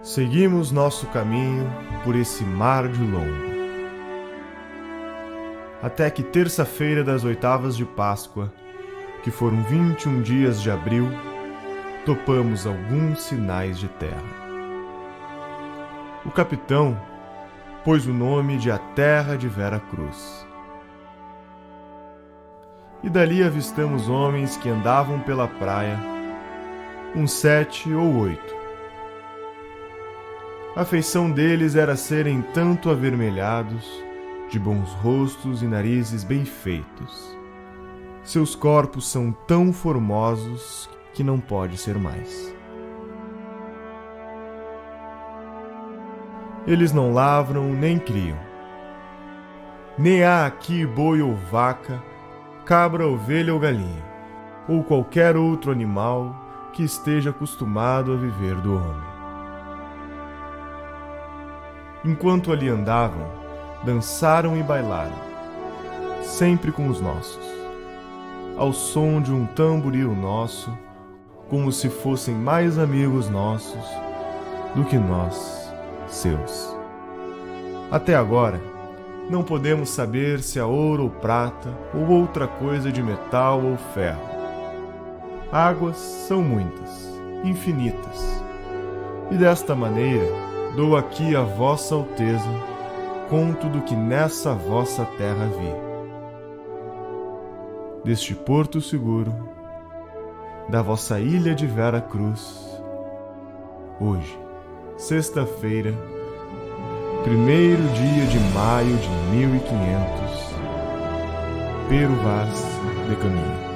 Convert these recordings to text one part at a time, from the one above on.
Seguimos nosso caminho por esse mar de longo, até que terça-feira das oitavas de Páscoa, que foram 21 dias de abril, topamos alguns sinais de terra. O capitão pôs o nome de A Terra de Vera Cruz. E dali avistamos homens que andavam pela praia, uns 7 ou 8. A feição deles era serem tanto avermelhados, de bons rostos e narizes bem feitos. Seus corpos são tão formosos que não pode ser mais. Eles não lavram nem criam. Nem há aqui boi ou vaca, cabra, ovelha ou galinha, ou qualquer outro animal que esteja acostumado a viver do homem. Enquanto ali andavam, dançaram e bailaram, sempre com os nossos, ao som de um tamboril nosso, como se fossem mais amigos nossos do que nós, seus. Até agora, não podemos saber se é ouro ou prata, ou outra coisa de metal ou ferro. Águas são muitas, infinitas, e desta maneira dou aqui a vossa alteza conto do que nessa vossa terra vi. Deste porto seguro, da vossa ilha de Vera Cruz, hoje, sexta-feira, 1º dia de maio de 1500, Pero Vaz de Caminho.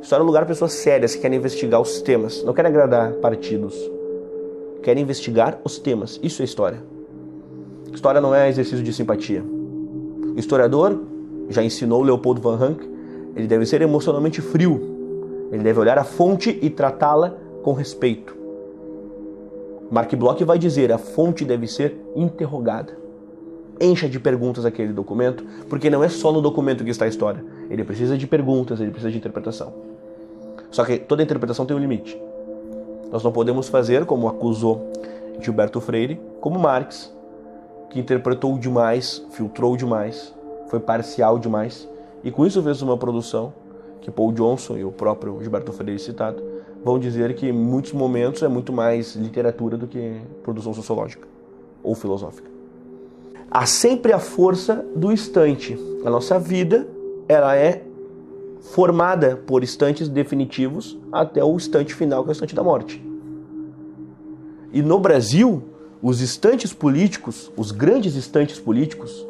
História é um lugar para pessoas sérias que querem investigar os temas, não querem agradar partidos. Querem investigar os temas. Isso é história. História não é exercício de simpatia. O historiador, já ensinou Leopold von Ranke, ele deve ser emocionalmente frio. Ele deve olhar a fonte e tratá-la com respeito. Mark Bloch vai dizer, a fonte deve ser interrogada. Encha de perguntas aquele documento, porque não é só no documento que está a história. Ele precisa de perguntas, ele precisa de interpretação. Só que toda interpretação tem um limite. Nós não podemos fazer, como acusou Gilberto Freire, como Marx, que interpretou demais, filtrou demais, foi parcial demais, e com isso fez uma produção que Paul Johnson e o próprio Gilberto Freire citado vão dizer que em muitos momentos é muito mais literatura do que produção sociológica ou filosófica. Há sempre a força do instante. A nossa vida, ela é formada por instantes definitivos até o instante final, que é o instante da morte. E no Brasil, os instantes políticos, os grandes instantes políticos,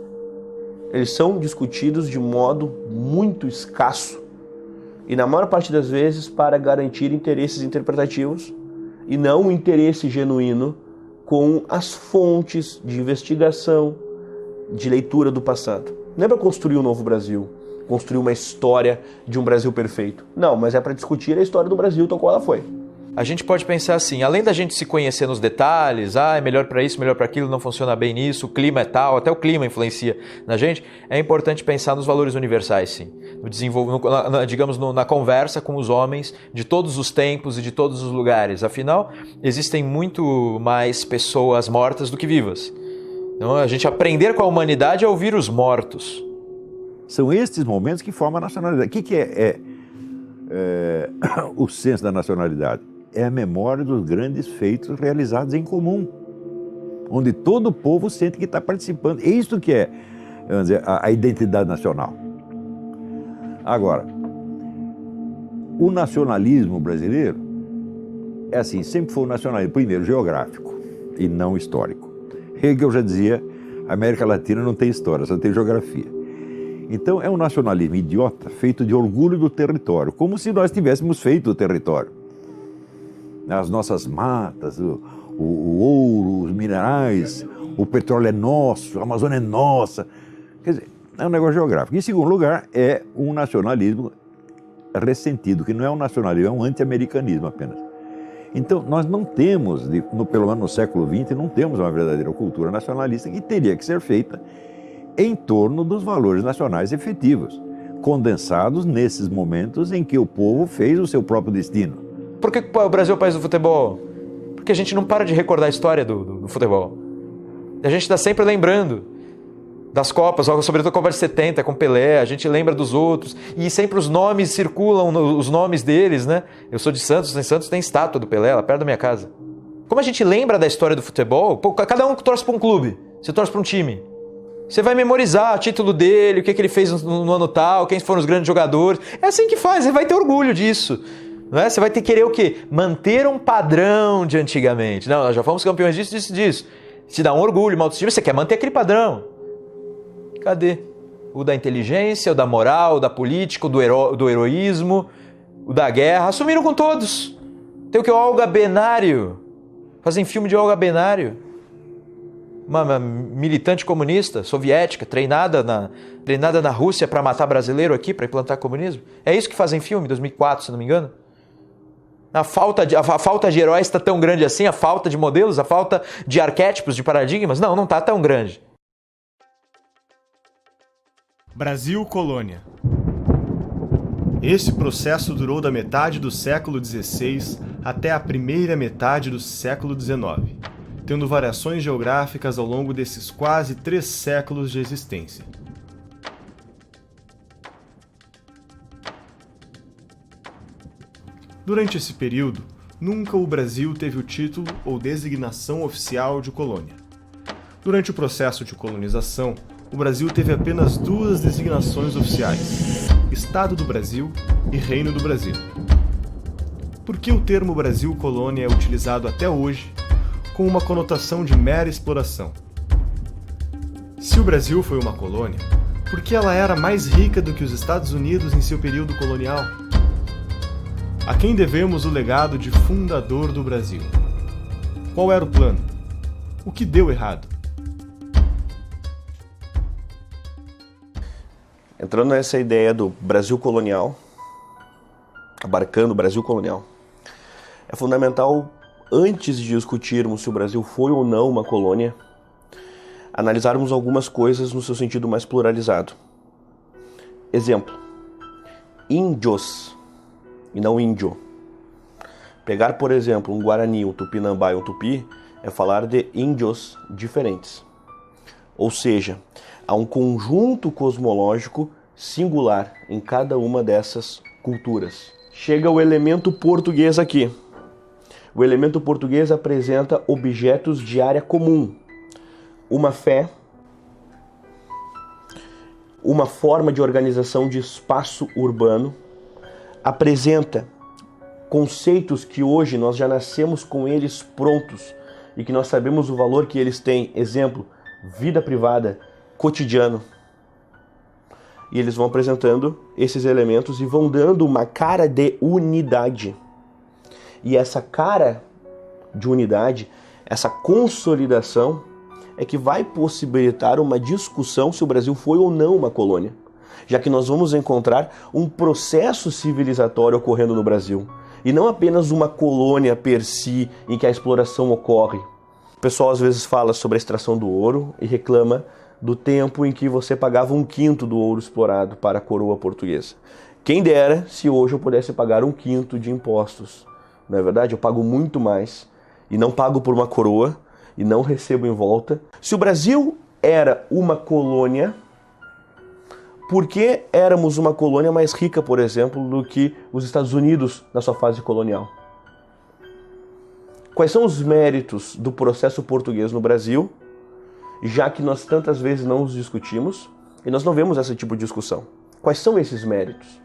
eles são discutidos de modo muito escasso e, na maior parte das vezes, para garantir interesses interpretativos e não um interesse genuíno com as fontes de investigação, de leitura do passado. Não é para construir um novo Brasil, construir uma história de um Brasil perfeito. Não, mas é para discutir a história do Brasil tal qual ela foi. A gente pode pensar assim, além da gente se conhecer nos detalhes, é melhor para isso, melhor para aquilo, não funciona bem nisso, o clima é tal, até o clima influencia na gente, é importante pensar nos valores universais, sim. Na conversa com os homens de todos os tempos e de todos os lugares. Afinal, existem muito mais pessoas mortas do que vivas. Então, a gente aprender com a humanidade é ouvir os mortos. São estes momentos que formam a nacionalidade. O que é o senso da nacionalidade? É a memória dos grandes feitos realizados em comum, onde todo o povo sente que está participando. É isso que é, vamos dizer, a identidade nacional. Agora, o nacionalismo brasileiro é assim, sempre foi um nacionalismo, primeiro, geográfico e não histórico. Hegel já dizia, a América Latina não tem história, só tem geografia. Então é um nacionalismo idiota, feito de orgulho do território, como se nós tivéssemos feito o território. As nossas matas, o ouro, os minerais, o petróleo é nosso, a Amazônia é nossa. Quer dizer, é um negócio geográfico. Em segundo lugar, é um nacionalismo ressentido, que não é um nacionalismo, é um anti-americanismo apenas. Então, nós não temos, pelo menos no século XX, não temos uma verdadeira cultura nacionalista que teria que ser feita em torno dos valores nacionais efetivos, condensados nesses momentos em que o povo fez o seu próprio destino. Por que o Brasil é o país do futebol? Porque a gente não para de recordar a história do futebol. A gente está sempre lembrando das Copas, sobretudo a Copa de 70 com Pelé, a gente lembra dos outros, e sempre os nomes circulam, os nomes deles, né? Eu sou de Santos, em Santos tem estátua do Pelé, lá perto da minha casa. Como a gente lembra da história do futebol, cada um torce para um clube, você torce para um time. Você vai memorizar o título dele, o que ele fez no ano tal, quem foram os grandes jogadores. É assim que faz, você vai ter orgulho disso. Não é? Você vai ter que querer o quê? Manter um padrão de antigamente. Não, nós já fomos campeões disso. Te dá um orgulho, uma autoestima, você quer manter aquele padrão. Cadê? O da inteligência, o da moral, o da política, o do heroísmo, o da guerra. Assumiram com todos. Tem o que? O Olga Benário. Fazem filme de Olga Benário. Uma militante comunista, soviética, treinada na Rússia para matar brasileiro aqui, para implantar comunismo. É isso que fazem filme, 2004, se não me engano. A falta de heróis está tão grande assim, a falta de modelos, a falta de arquétipos, de paradigmas. Não está tão grande. Brasil Colônia. Esse processo durou da metade do século XVI até a primeira metade do século XIX, tendo variações geográficas ao longo desses quase 3 séculos de existência. Durante esse período, nunca o Brasil teve o título ou designação oficial de colônia. Durante o processo de colonização, o Brasil teve apenas 2 designações oficiais: Estado do Brasil e Reino do Brasil. Por que o termo Brasil Colônia é utilizado até hoje com uma conotação de mera exploração? Se o Brasil foi uma colônia, por que ela era mais rica do que os Estados Unidos em seu período colonial? A quem devemos o legado de fundador do Brasil? Qual era o plano? O que deu errado? Entrando nessa ideia do Brasil colonial, abarcando o Brasil colonial, é fundamental, antes de discutirmos se o Brasil foi ou não uma colônia, analisarmos algumas coisas no seu sentido mais pluralizado. Exemplo: índios e não índio. Pegar, por exemplo, um Guarani, um Tupinambá e um Tupi é falar de índios diferentes. Ou seja, há um conjunto cosmológico singular em cada uma dessas culturas. Chega o elemento português aqui. O elemento português apresenta objetos de área comum. Uma fé, uma forma de organização de espaço urbano, apresenta conceitos que hoje nós já nascemos com eles prontos e que nós sabemos o valor que eles têm. Exemplo: vida privada, cotidiano. E eles vão apresentando esses elementos e vão dando uma cara de unidade. E essa cara de unidade, essa consolidação, é que vai possibilitar uma discussão se o Brasil foi ou não uma colônia, já que nós vamos encontrar um processo civilizatório ocorrendo no Brasil, e não apenas uma colônia per si em que a exploração ocorre. O pessoal às vezes fala sobre a extração do ouro e reclama do tempo em que você pagava 1/5 do ouro explorado para a coroa portuguesa. Quem dera se hoje eu pudesse pagar 1/5 de impostos. Não é verdade? Eu pago muito mais e não pago por uma coroa e não recebo em volta. Se o Brasil era uma colônia, por que éramos uma colônia mais rica, por exemplo, do que os Estados Unidos na sua fase colonial? Quais são os méritos do processo português no Brasil, já que nós tantas vezes não os discutimos e nós não vemos esse tipo de discussão? Quais são esses méritos?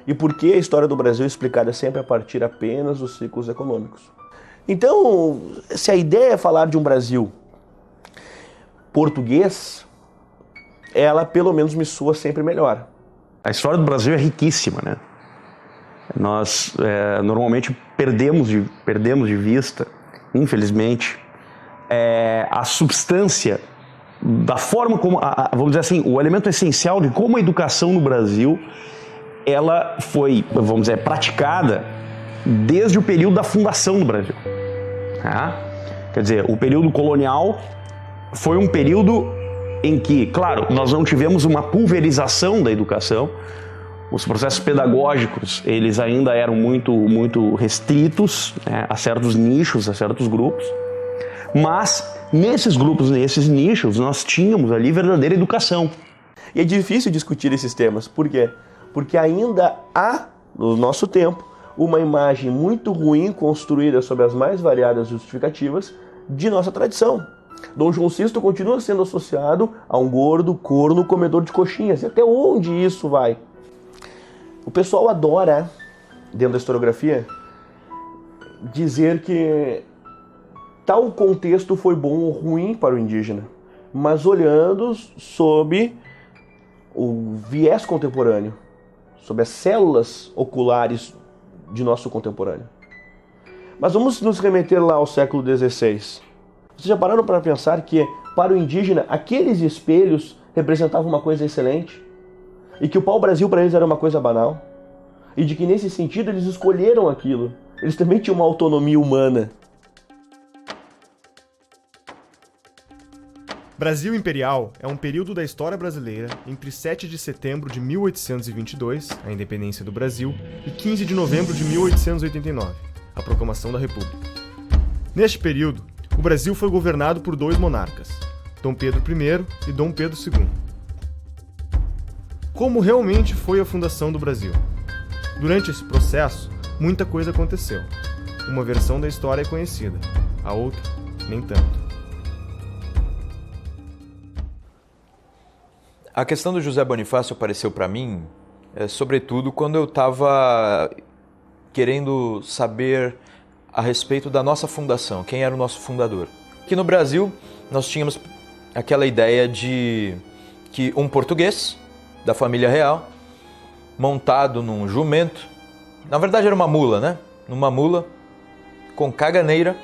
E por que a história do Brasil é explicada sempre a partir apenas dos ciclos econômicos? Então, se a ideia é falar de um Brasil português, ela pelo menos me soa sempre melhor. A história do Brasil é riquíssima, né? Nós normalmente perdemos de vista, infelizmente, a substância da forma como, vamos dizer assim, o elemento essencial de como a educação no Brasil ela foi, vamos dizer, praticada desde o período da fundação do Brasil. Tá? Quer dizer, o período colonial foi um período em que, claro, nós não tivemos uma pulverização da educação, os processos pedagógicos, eles ainda eram muito restritos, né, a certos nichos, a certos grupos, mas nesses grupos, nesses nichos, nós tínhamos ali verdadeira educação. E é difícil discutir esses temas. Por quê? Porque ainda há, no nosso tempo, uma imagem muito ruim construída sobre as mais variadas justificativas de nossa tradição. Dom João VI continua sendo associado a um gordo, corno, comedor de coxinhas. E até onde isso vai? O pessoal adora, dentro da historiografia, dizer que tal contexto foi bom ou ruim para o indígena, mas olhando sob o viés contemporâneo, sob as células oculares de nosso contemporâneo. Mas vamos nos remeter lá ao século XVI. Vocês já pararam para pensar que, para o indígena, aqueles espelhos representavam uma coisa excelente? E que o pau-brasil para eles era uma coisa banal? E de que, nesse sentido, eles escolheram aquilo. Eles também tinham uma autonomia humana. Brasil Imperial é um período da história brasileira entre 7 de setembro de 1822, a independência do Brasil, e 15 de novembro de 1889, a proclamação da República. Neste período, o Brasil foi governado por dois monarcas, Dom Pedro I e Dom Pedro II. Como realmente foi a fundação do Brasil? Durante esse processo, muita coisa aconteceu. Uma versão da história é conhecida, a outra, nem tanto. A questão do José Bonifácio apareceu para mim, sobretudo quando eu estava querendo saber a respeito da nossa fundação, quem era o nosso fundador. Que no Brasil nós tínhamos aquela ideia de que um português da família real, montado num jumento, na verdade era uma mula, né? Numa mula, com caganeira,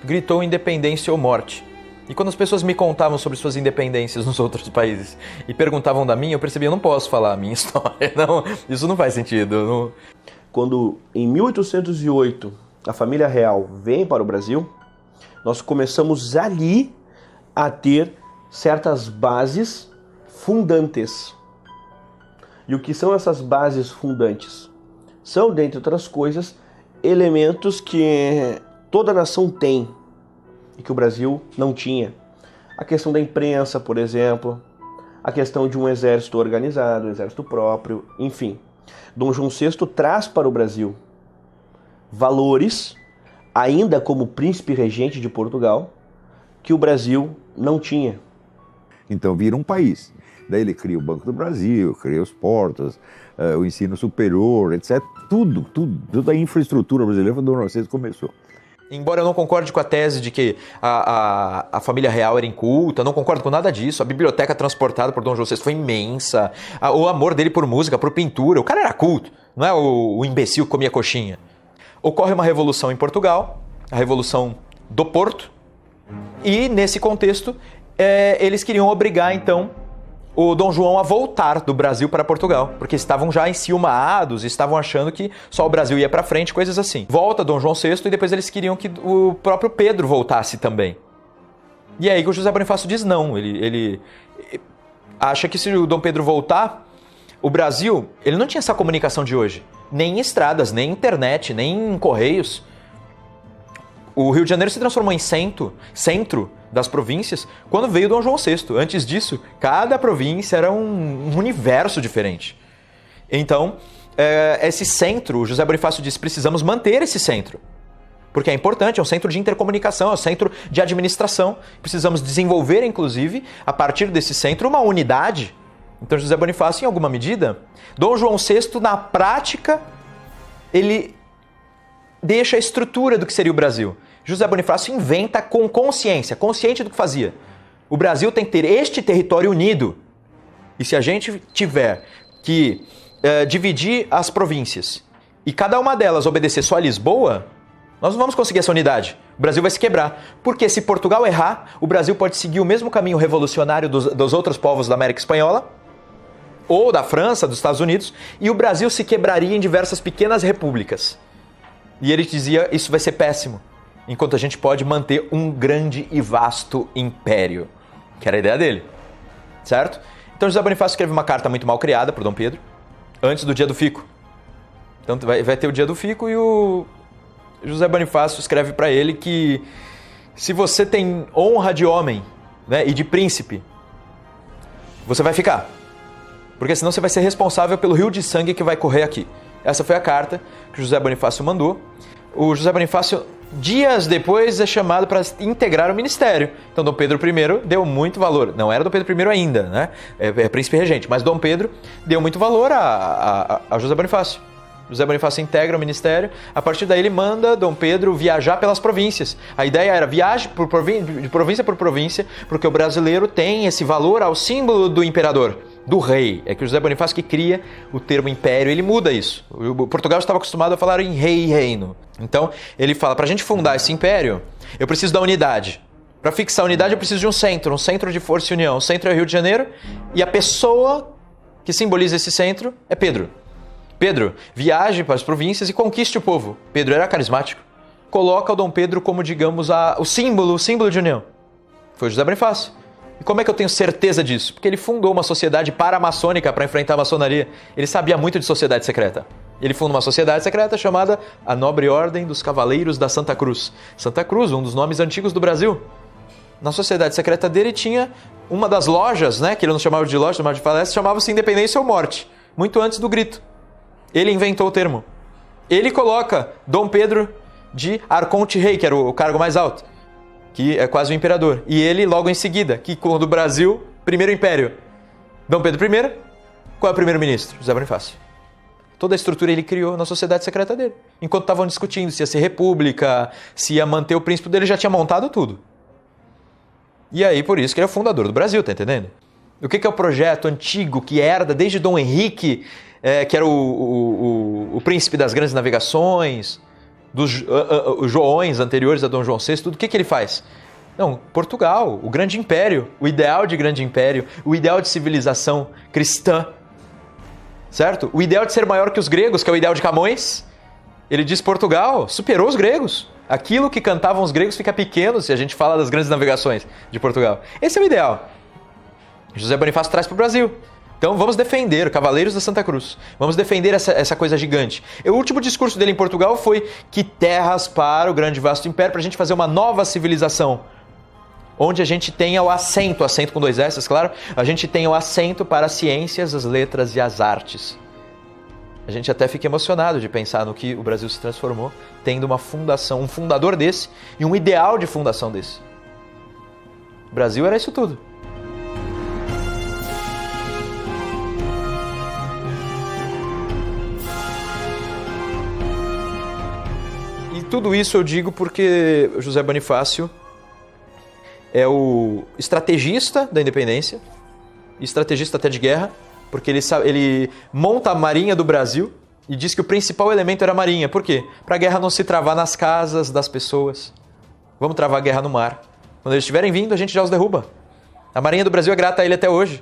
gritou independência ou morte. E quando as pessoas me contavam sobre suas independências nos outros países e perguntavam da minha, eu percebia, eu não posso falar a minha história, não, isso não faz sentido. Não. Quando, em 1808, a família real vem para o Brasil, nós começamos ali a ter certas bases fundantes. E o que são essas bases fundantes? São, dentre outras coisas, elementos que toda nação tem e que o Brasil não tinha. A questão da imprensa, por exemplo, a questão de um exército organizado, um exército próprio, enfim. Dom João VI traz para o Brasil valores, ainda como príncipe regente de Portugal, que o Brasil não tinha. Então vira um país. Daí ele cria o Banco do Brasil, cria os portos, o ensino superior, etc. Toda a infraestrutura brasileira foi Dom João VI começou. Embora eu não concorde com a tese de que a família real era inculta, não concordo com nada disso. A biblioteca transportada por Dom João VI foi imensa. O amor dele por música, por pintura. O cara era culto, não é o imbecil que comia coxinha. Ocorre uma revolução em Portugal, a Revolução do Porto. E, nesse contexto, eles queriam obrigar, então, o Dom João a voltar do Brasil para Portugal, porque estavam já enciumados, estavam achando que só o Brasil ia para frente, coisas assim. Volta Dom João VI e depois eles queriam que o próprio Pedro voltasse também. E aí que o José Bonifácio diz não, ele acha que se o Dom Pedro voltar, o Brasil, ele não tinha essa comunicação de hoje, nem estradas, nem internet, nem correios. O Rio de Janeiro se transformou em centro das províncias quando veio Dom João VI. Antes disso, cada província era um universo diferente. Então, esse centro, o José Bonifácio disse, precisamos manter esse centro. Porque é importante, é um centro de intercomunicação, é um centro de administração. Precisamos desenvolver, inclusive, a partir desse centro, uma unidade. Então, José Bonifácio, em alguma medida, Dom João VI, na prática, ele deixa a estrutura do que seria o Brasil. José Bonifácio inventa com consciência, consciente do que fazia. O Brasil tem que ter este território unido. E se a gente tiver que dividir as províncias e cada uma delas obedecer só a Lisboa, nós não vamos conseguir essa unidade. O Brasil vai se quebrar. Porque se Portugal errar, o Brasil pode seguir o mesmo caminho revolucionário dos outros povos da América Espanhola, ou da França, dos Estados Unidos, e o Brasil se quebraria em diversas pequenas repúblicas. E ele dizia, isso vai ser péssimo, enquanto a gente pode manter um grande e vasto império, que era a ideia dele, certo? Então José Bonifácio escreve uma carta muito mal criada para Dom Pedro, antes do dia do fico. Então vai ter o dia do fico e o José Bonifácio escreve para ele que se você tem honra de homem, né, e de príncipe, você vai ficar. Porque senão você vai ser responsável pelo rio de sangue que vai correr aqui. Essa foi a carta que José Bonifácio mandou. O José Bonifácio, dias depois, é chamado para integrar o ministério. Então Dom Pedro I deu muito valor. Não era Dom Pedro I ainda, né? É príncipe regente. Mas Dom Pedro deu muito valor a José Bonifácio. José Bonifácio integra o ministério. A partir daí ele manda Dom Pedro viajar pelas províncias. A ideia era viagem de província por província, porque o brasileiro tem esse valor ao símbolo do imperador, do rei. É que o José Bonifácio que cria o termo império, ele muda isso. O Portugal estava acostumado a falar em rei e reino. Então ele fala, para a gente fundar esse império, eu preciso da unidade. Para fixar a unidade eu preciso de um centro de força e união. O centro é o Rio de Janeiro e a pessoa que simboliza esse centro é Pedro. Pedro, viaje para as províncias e conquiste o povo. Pedro era carismático. Coloca o Dom Pedro como, digamos, o símbolo de união. Foi José Bonifácio. E como é que eu tenho certeza disso? Porque ele fundou uma sociedade paramaçônica para enfrentar a maçonaria. Ele sabia muito de sociedade secreta. Ele fundou uma sociedade secreta chamada a Nobre Ordem dos Cavaleiros da Santa Cruz. Santa Cruz, um dos nomes antigos do Brasil. Na sociedade secreta dele tinha uma das lojas, né, que ele não chamava de loja, chamava de palestra, chamava-se Independência ou Morte, muito antes do grito. Ele inventou o termo. Ele coloca Dom Pedro de Arconte-Rei, que era o cargo mais alto, que é quase o imperador. E ele, logo em seguida, que quando o Brasil, primeiro império, Dom Pedro I, qual é o primeiro-ministro? José Bonifácio. Toda a estrutura ele criou na sociedade secreta dele. Enquanto estavam discutindo se ia ser república, se ia manter o príncipe dele, já tinha montado tudo. E aí, por isso que ele é o fundador do Brasil, tá entendendo? O que é o projeto antigo que herda desde Dom Henrique, que era o príncipe das grandes navegações, dos Joões anteriores a Dom João VI, tudo o que ele faz? Não, Portugal, o grande império, o ideal de grande império, o ideal de civilização cristã, certo? O ideal de ser maior que os gregos, que é o ideal de Camões. Ele diz Portugal superou os gregos. Aquilo que cantavam os gregos fica pequeno se a gente fala das grandes navegações de Portugal. Esse é o ideal. José Bonifácio traz para o Brasil. Então vamos defender, Cavaleiros da Santa Cruz. Vamos defender essa coisa gigante. O último discurso dele em Portugal foi que terras para o grande e vasto império, para a gente fazer uma nova civilização. Onde a gente tenha o assento com 2 S, claro, a gente tenha o assento para as ciências, as letras e as artes. A gente até fica emocionado de pensar no que o Brasil se transformou, tendo uma fundação, um fundador desse e um ideal de fundação desse. O Brasil era isso tudo. E tudo isso eu digo porque José Bonifácio é o estrategista da independência, estrategista até de guerra, porque ele monta a marinha do Brasil e diz que o principal elemento era a marinha. Por quê? Para a guerra não se travar nas casas das pessoas. Vamos travar a guerra no mar. Quando eles estiverem vindo, a gente já os derruba. A marinha do Brasil é grata a ele até hoje.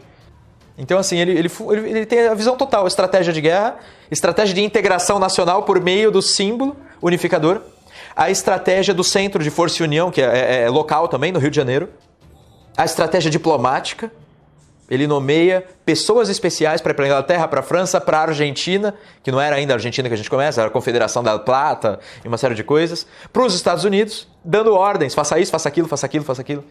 Então, assim, ele tem a visão total, estratégia de guerra, estratégia de integração nacional por meio do símbolo unificador, a estratégia do Centro de Força e União, que é local também, no Rio de Janeiro, a estratégia diplomática. Ele nomeia pessoas especiais para ir para a Inglaterra, para a França, para a Argentina, que não era ainda a Argentina que a gente começa, era a Confederação da Plata e uma série de coisas, para os Estados Unidos, dando ordens, faça isso, faça aquilo, faça aquilo, faça aquilo.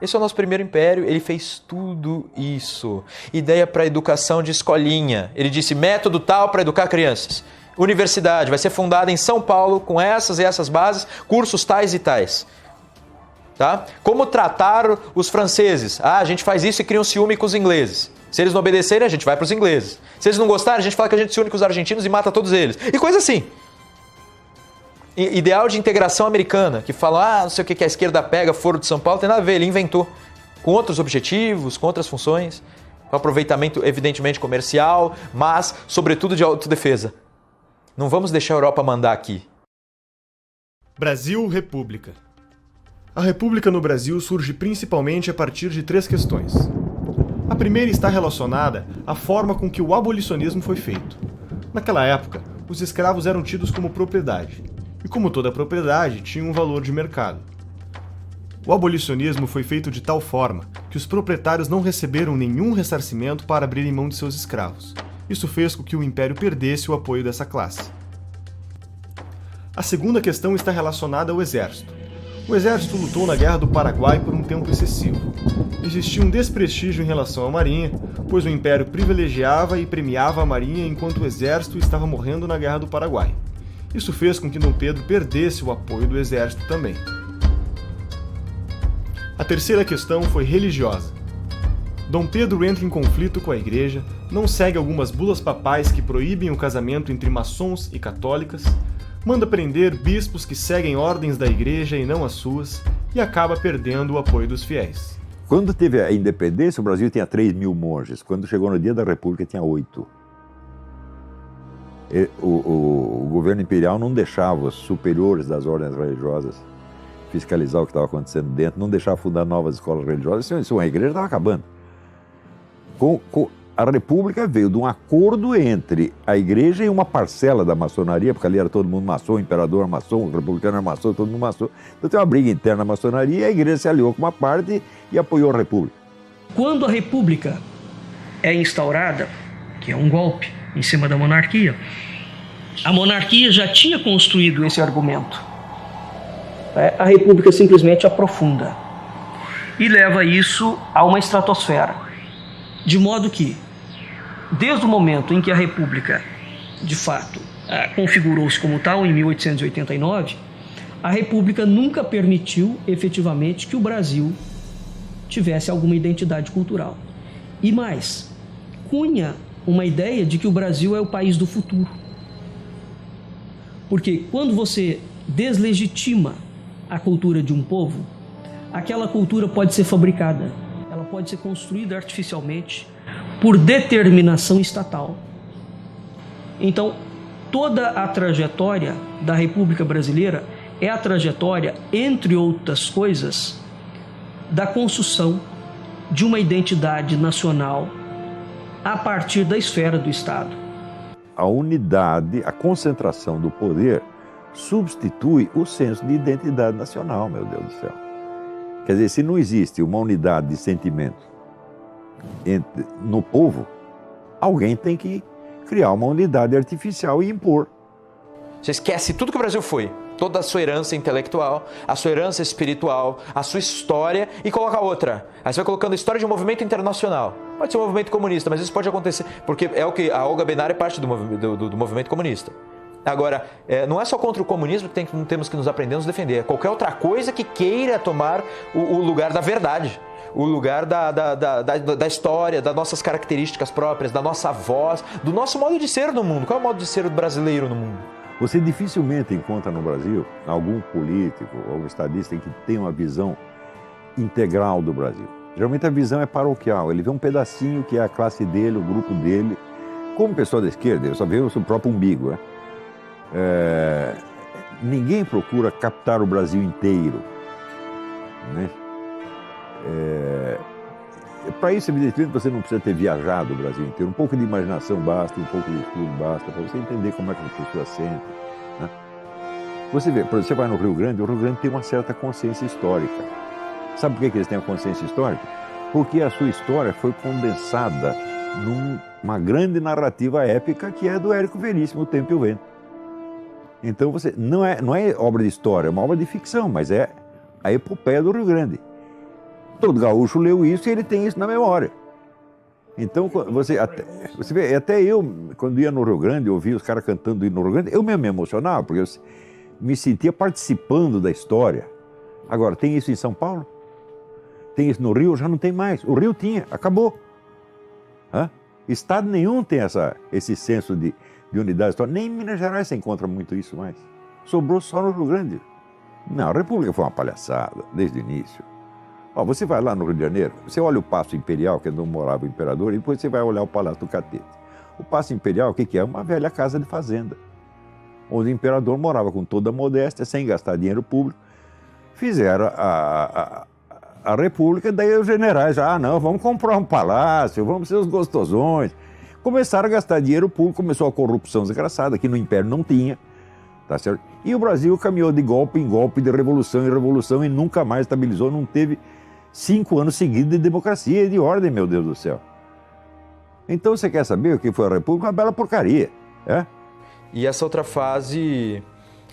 Esse é o nosso primeiro império, ele fez tudo isso. Ideia para a educação de escolinha. Ele disse método tal para educar crianças. Universidade vai ser fundada em São Paulo com essas e essas bases, cursos tais e tais. Tá? Como tratar os franceses? A gente faz isso e cria um ciúme com os ingleses. Se eles não obedecerem, a gente vai para os ingleses. Se eles não gostarem, a gente fala que a gente se une com os argentinos e mata todos eles. E coisa assim. Ideal de integração americana, que fala, não sei o que a esquerda pega, Foro de São Paulo, tem nada a ver, ele inventou. Com outros objetivos, com outras funções, com aproveitamento evidentemente comercial, mas sobretudo de autodefesa. Não vamos deixar a Europa mandar aqui. Brasil, República. A República no Brasil surge principalmente a partir de 3 questões. A primeira está relacionada à forma com que o abolicionismo foi feito. Naquela época, os escravos eram tidos como propriedade. e, como toda propriedade, tinha um valor de mercado. O abolicionismo foi feito de tal forma que os proprietários não receberam nenhum ressarcimento para abrirem mão de seus escravos. Isso fez com que o Império perdesse o apoio dessa classe. A segunda questão está relacionada ao exército. O exército lutou na Guerra do Paraguai por um tempo excessivo. Existia um desprestígio em relação à marinha, pois o Império privilegiava e premiava a marinha enquanto o exército estava morrendo na Guerra do Paraguai. Isso fez com que Dom Pedro perdesse o apoio do exército também. A terceira questão foi religiosa. Dom Pedro entra em conflito com a Igreja, não segue algumas bulas papais que proíbem o casamento entre maçons e católicas, manda prender bispos que seguem ordens da Igreja e não as suas, e acaba perdendo o apoio dos fiéis. Quando teve a independência, o Brasil tinha 3.000 monges. Quando chegou no dia da República, tinha 8. O governo imperial não deixava os superiores das ordens religiosas fiscalizar o que estava acontecendo dentro, não deixava fundar novas escolas religiosas. Isso, a igreja estava acabando. A República veio de um acordo entre a igreja e uma parcela da maçonaria, porque ali era todo mundo maçom, o imperador maçom, o republicano era maçom, todo mundo maçom. Então tem uma briga interna na maçonaria e a igreja se aliou com uma parte e apoiou a República. Quando a República é instaurada, que é um golpe em cima da monarquia, a monarquia já tinha construído esse argumento. A República simplesmente aprofunda e leva isso a uma estratosfera. De modo que, desde o momento em que a República, de fato, configurou-se como tal, em 1889, a República nunca permitiu, efetivamente, que o Brasil tivesse alguma identidade cultural. E mais, cunha uma ideia de que o Brasil é o país do futuro. Porque quando você deslegitima a cultura de um povo, aquela cultura pode ser fabricada, ela pode ser construída artificialmente por determinação estatal. Então, toda a trajetória da República Brasileira é a trajetória, entre outras coisas, da construção de uma identidade nacional a partir da esfera do Estado. A unidade, a concentração do poder substitui o senso de identidade nacional, meu Deus do céu. Quer dizer, se não existe uma unidade de sentimento no povo, alguém tem que criar uma unidade artificial e impor. Você esquece tudo que o Brasil foi, toda a sua herança intelectual, a sua herança espiritual, a sua história e coloca outra. Aí você vai colocando a história de um movimento internacional. Pode ser um movimento comunista, mas isso pode acontecer, porque é o que a Olga Benar é parte do movimento comunista. Agora, não é só contra o comunismo que temos que nos aprender a nos defender, é qualquer outra coisa que queira tomar o lugar da verdade, o lugar da história, das nossas características próprias, da nossa voz, do nosso modo de ser no mundo. Qual é o modo de ser do brasileiro no mundo? Você dificilmente encontra no Brasil algum político, algum estadista que tenha uma visão integral do Brasil. Geralmente a visão é paroquial, ele vê um pedacinho que é a classe dele, o grupo dele. Como pessoa da esquerda, eu só vejo o seu próprio umbigo, né? Ninguém procura captar o Brasil inteiro, né? Para isso, evidentemente, você não precisa ter viajado o Brasil inteiro. Um pouco de imaginação basta, um pouco de estudo basta, para você entender como é que as pessoas sentem, né? Você vê, por exemplo, você vai no Rio Grande, o Rio Grande tem uma certa consciência histórica. Sabe por que eles têm a consciência histórica? Porque a sua história foi condensada numa grande narrativa épica que é do Érico Veríssimo, O Tempo e o Vento. Então você não é obra de história, é uma obra de ficção, mas é a epopeia do Rio Grande. Todo gaúcho leu isso e ele tem isso na memória. Então você vê, até eu, quando ia no Rio Grande, eu ouvia os caras cantando no Rio Grande, eu mesmo me emocionava, porque eu me sentia participando da história. Agora, tem isso em São Paulo? Tem isso no Rio? Já não tem mais. O Rio tinha, acabou. Estado nenhum tem esse senso de unidade histórica. Nem em Minas Gerais você encontra muito isso mais. Sobrou só no Rio Grande. Não, a República foi uma palhaçada, desde o início. Você vai lá no Rio de Janeiro, você olha o Paço Imperial, que é onde morava o imperador, e depois você vai olhar o Palácio do Catete. O Paço Imperial, o que é? Uma velha casa de fazenda, onde o imperador morava com toda a modéstia, sem gastar dinheiro público. Fizeram a República, daí os generais, não, vamos comprar um palácio, vamos ser os gostosões. Começaram a gastar dinheiro público, começou a corrupção desgraçada, que no Império não tinha. tá certo? E o Brasil caminhou de golpe em golpe, de revolução em revolução e nunca mais estabilizou, não teve 5 anos seguidos de democracia e de ordem, meu Deus do céu. Então você quer saber o que foi a República? Uma bela porcaria, é? E essa outra fase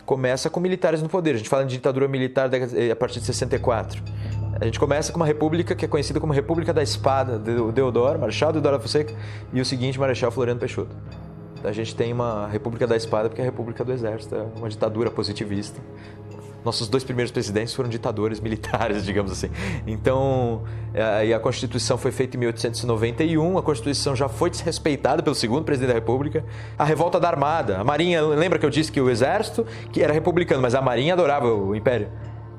começa com militares no poder. A gente fala de ditadura militar a partir de 64. A gente começa com uma república que é conhecida como República da Espada, do Deodoro, Marechal Deodoro da Fonseca, e o seguinte, Marechal Floriano Peixoto. A gente tem uma República da Espada porque é a República do Exército, é uma ditadura positivista. Nossos 2 primeiros presidentes foram ditadores militares, digamos assim. Então, a Constituição foi feita em 1891, a Constituição já foi desrespeitada pelo segundo presidente da República. A revolta da Armada, a Marinha, lembra que eu disse que o Exército que era republicano, mas a Marinha adorava o Império.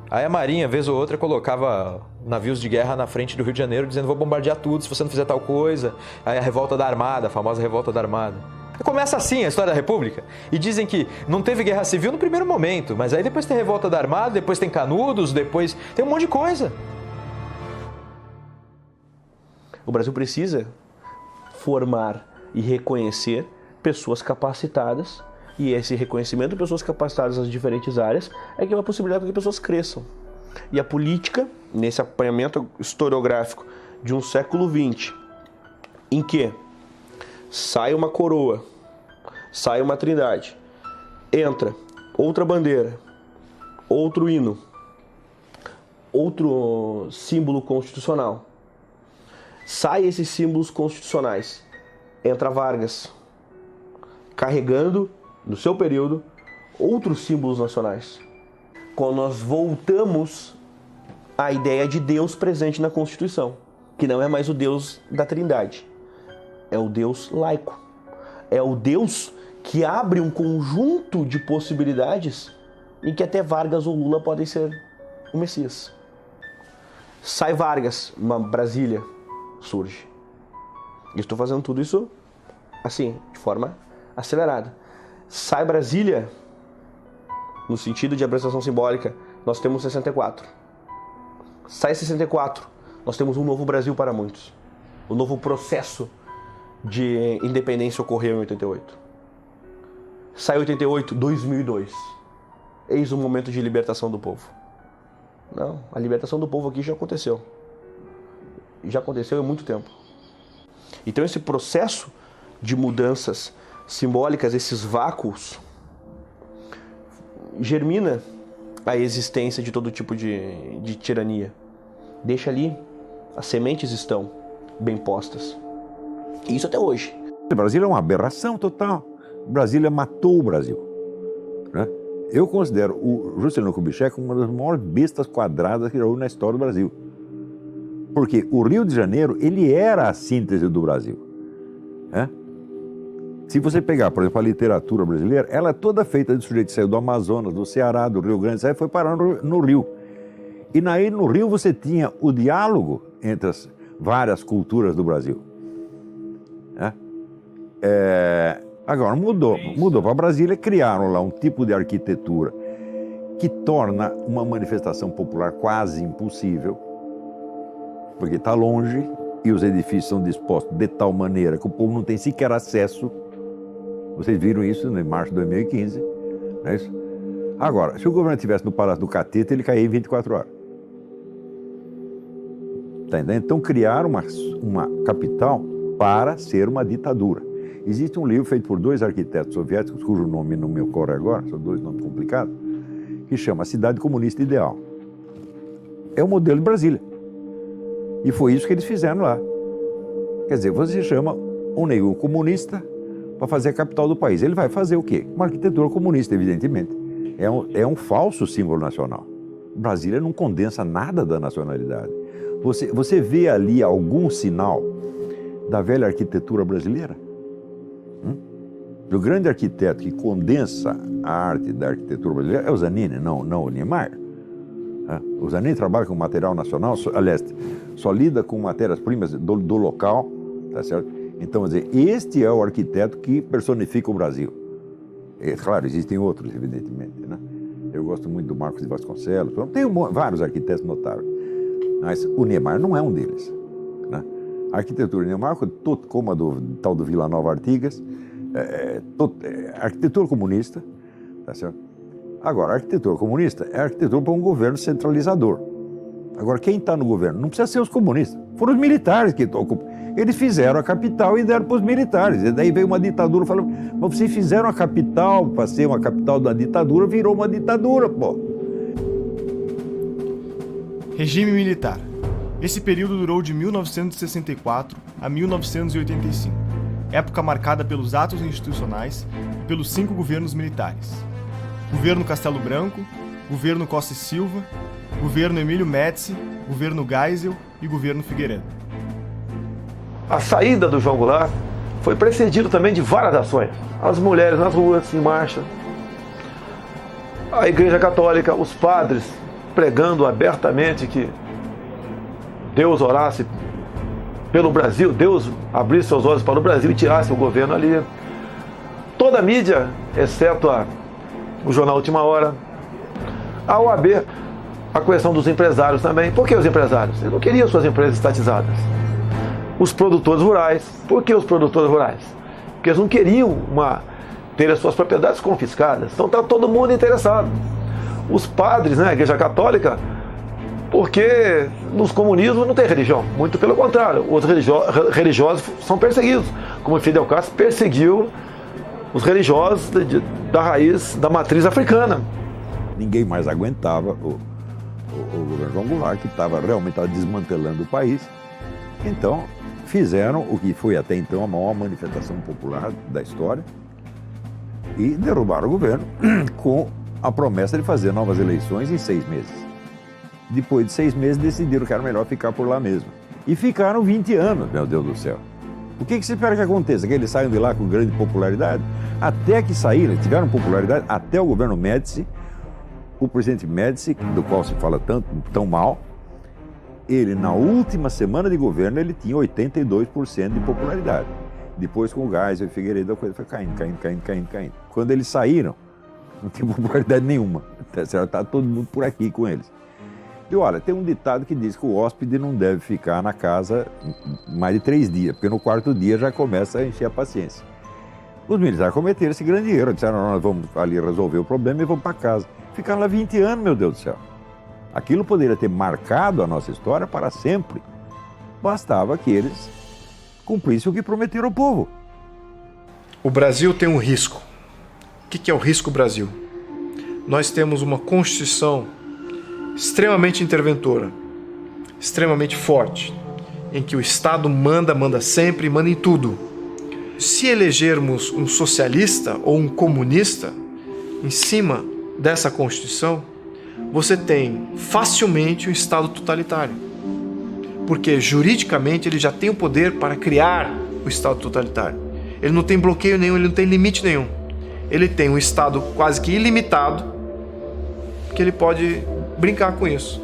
Aí a Marinha, vez ou outra, colocava navios de guerra na frente do Rio de Janeiro, dizendo: vou bombardear tudo se você não fizer tal coisa. Aí a revolta da Armada, a famosa revolta da Armada. Começa assim a história da República. E dizem que não teve guerra civil no primeiro momento, mas aí depois tem revolta da Armada, depois tem Canudos, depois tem um monte de coisa. O Brasil precisa formar e reconhecer pessoas capacitadas, e esse reconhecimento de pessoas capacitadas nas diferentes áreas é que vai possibilitar que pessoas cresçam. E a política, nesse apanhamento historiográfico de um século XX, em que sai uma coroa, sai uma trindade, entra outra bandeira, outro hino, outro símbolo constitucional, sai esses símbolos constitucionais, entra Vargas, carregando, no seu período, outros símbolos nacionais. Quando nós voltamos à ideia de Deus presente na Constituição, que não é mais o Deus da Trindade, é o Deus laico, é o Deus que abre um conjunto de possibilidades em que até Vargas ou Lula podem ser o Messias. Sai Vargas, uma Brasília surge. E estou fazendo tudo isso assim, de forma acelerada. Sai Brasília, no sentido de apresentação simbólica, nós temos 64. Sai 64, nós temos um novo Brasil para muitos. O novo processo de independência ocorreu em 88. Sai 88, 2002. Eis o momento de libertação do povo. Não, a libertação do povo aqui já aconteceu. Já aconteceu há muito tempo. Então esse processo de mudanças simbólicas, esses vácuos, germina a existência de todo tipo de tirania. Deixa ali, as sementes estão bem postas. E isso até hoje. O Brasil é uma aberração total. Brasília matou o Brasil, né? Eu considero o Juscelino Kubitschek uma das maiores bestas quadradas que já houve na história do Brasil. Porque o Rio de Janeiro, ele era a síntese do Brasil, né? Se você pegar, por exemplo, a literatura brasileira, ela é toda feita de sujeito que saiu do Amazonas, do Ceará, do Rio Grande, aí foi parar no Rio. E aí no Rio você tinha o diálogo entre as várias culturas do Brasil, né? Agora mudou para Brasília, criaram lá um tipo de arquitetura que torna uma manifestação popular quase impossível, porque está longe e os edifícios são dispostos de tal maneira que o povo não tem sequer acesso. Vocês viram isso em março de 2015, não é isso? Agora, se o governo estivesse no Palácio do Catete, ele caía em 24 horas. Tá entendendo? Então criaram uma capital para ser uma ditadura. Existe um livro feito por 2 arquitetos soviéticos, cujo nome não me ocorre agora, são 2 nomes complicados, que chama Cidade Comunista Ideal. É o modelo de Brasília. E foi isso que eles fizeram lá. Quer dizer, você chama um negro comunista para fazer a capital do país. Ele vai fazer o quê? Uma arquitetura comunista, evidentemente. É um falso símbolo nacional. Brasília não condensa nada da nacionalidade. Você vê ali algum sinal da velha arquitetura brasileira? O grande arquiteto que condensa a arte da arquitetura brasileira é o Zanini, não o Niemeyer. O Zanini trabalha com material nacional, aliás, só lida com matérias-primas do local, tá certo? Então, quer dizer, este é o arquiteto que personifica o Brasil. É claro, existem outros, evidentemente, né? Eu gosto muito do Marcos de Vasconcelos, tem vários arquitetos notáveis, mas o Niemeyer não é um deles, né? A arquitetura de Niemeyer, como a do tal do Vila Nova Artigas, arquitetura comunista, Tá certo? Agora, a arquitetura comunista é a arquitetura para um governo centralizador. Agora, quem está no governo? Não precisa ser os comunistas. Foram os militares que ocupam. Eles fizeram a capital e deram para os militares. E daí veio uma ditadura falando, mas vocês fizeram a capital para ser uma capital da ditadura, virou uma ditadura, pô. Regime militar. Esse período durou de 1964 a 1985, época marcada pelos atos institucionais e pelos 5 governos militares. Governo Castelo Branco, Governo Costa e Silva, Governo Emílio Médici, Governo Geisel e Governo Figueiredo. A saída do João Goulart foi precedido também de várias ações. As mulheres nas ruas, em marcha, a Igreja Católica, os padres pregando abertamente que Deus orasse pelo Brasil, Deus abrisse seus olhos para o Brasil e tirasse o governo ali. Toda a mídia, exceto o jornal Última Hora, a OAB, a questão dos empresários também. Por que os empresários? Eles não queriam suas empresas estatizadas. Os produtores rurais. Por que os produtores rurais? Porque eles não queriam ter as suas propriedades confiscadas. Então está todo mundo interessado. Os padres, né, a Igreja Católica, porque nos comunismos não tem religião. Muito pelo contrário, os religiosos são perseguidos. Como Fidel Castro perseguiu os religiosos da raiz, da matriz africana. Ninguém mais aguentava o governo João Goulart, que realmente desmantelando o país. Então, fizeram o que foi até então a maior manifestação popular da história e derrubaram o governo com a promessa de fazer novas eleições em 6 meses. Depois de 6 meses, decidiram que era melhor ficar por lá mesmo. E ficaram 20 anos, meu Deus do céu. O que se espera que aconteça? Que eles saiam de lá com grande popularidade? Até que saíram, tiveram popularidade até o governo Médici, o presidente Médici, do qual se fala tão mal, ele, na última semana de governo, ele tinha 82% de popularidade. Depois, com o Geisel e Figueiredo, a coisa foi caindo. Quando eles saíram, não tinha popularidade nenhuma. Está todo mundo por aqui com eles. E olha, tem um ditado que diz que o hóspede não deve ficar na casa mais de 3 dias, porque no 4º dia já começa a encher a paciência. Os militares cometeram esse grande erro, disseram, não, nós vamos ali resolver o problema e vamos para casa. Ficaram lá 20 anos, meu Deus do céu. Aquilo poderia ter marcado a nossa história para sempre. Bastava que eles cumprissem o que prometeram ao povo. O Brasil tem um risco. O que é o risco Brasil? Nós temos uma Constituição extremamente interventora, extremamente forte, em que o Estado manda sempre, manda em tudo. Se elegermos um socialista ou um comunista em cima dessa Constituição, você tem facilmente um Estado totalitário. Porque juridicamente ele já tem o poder para criar o Estado totalitário. Ele não tem bloqueio nenhum, ele não tem limite nenhum. Ele tem um Estado quase que ilimitado, que ele pode brincar com isso.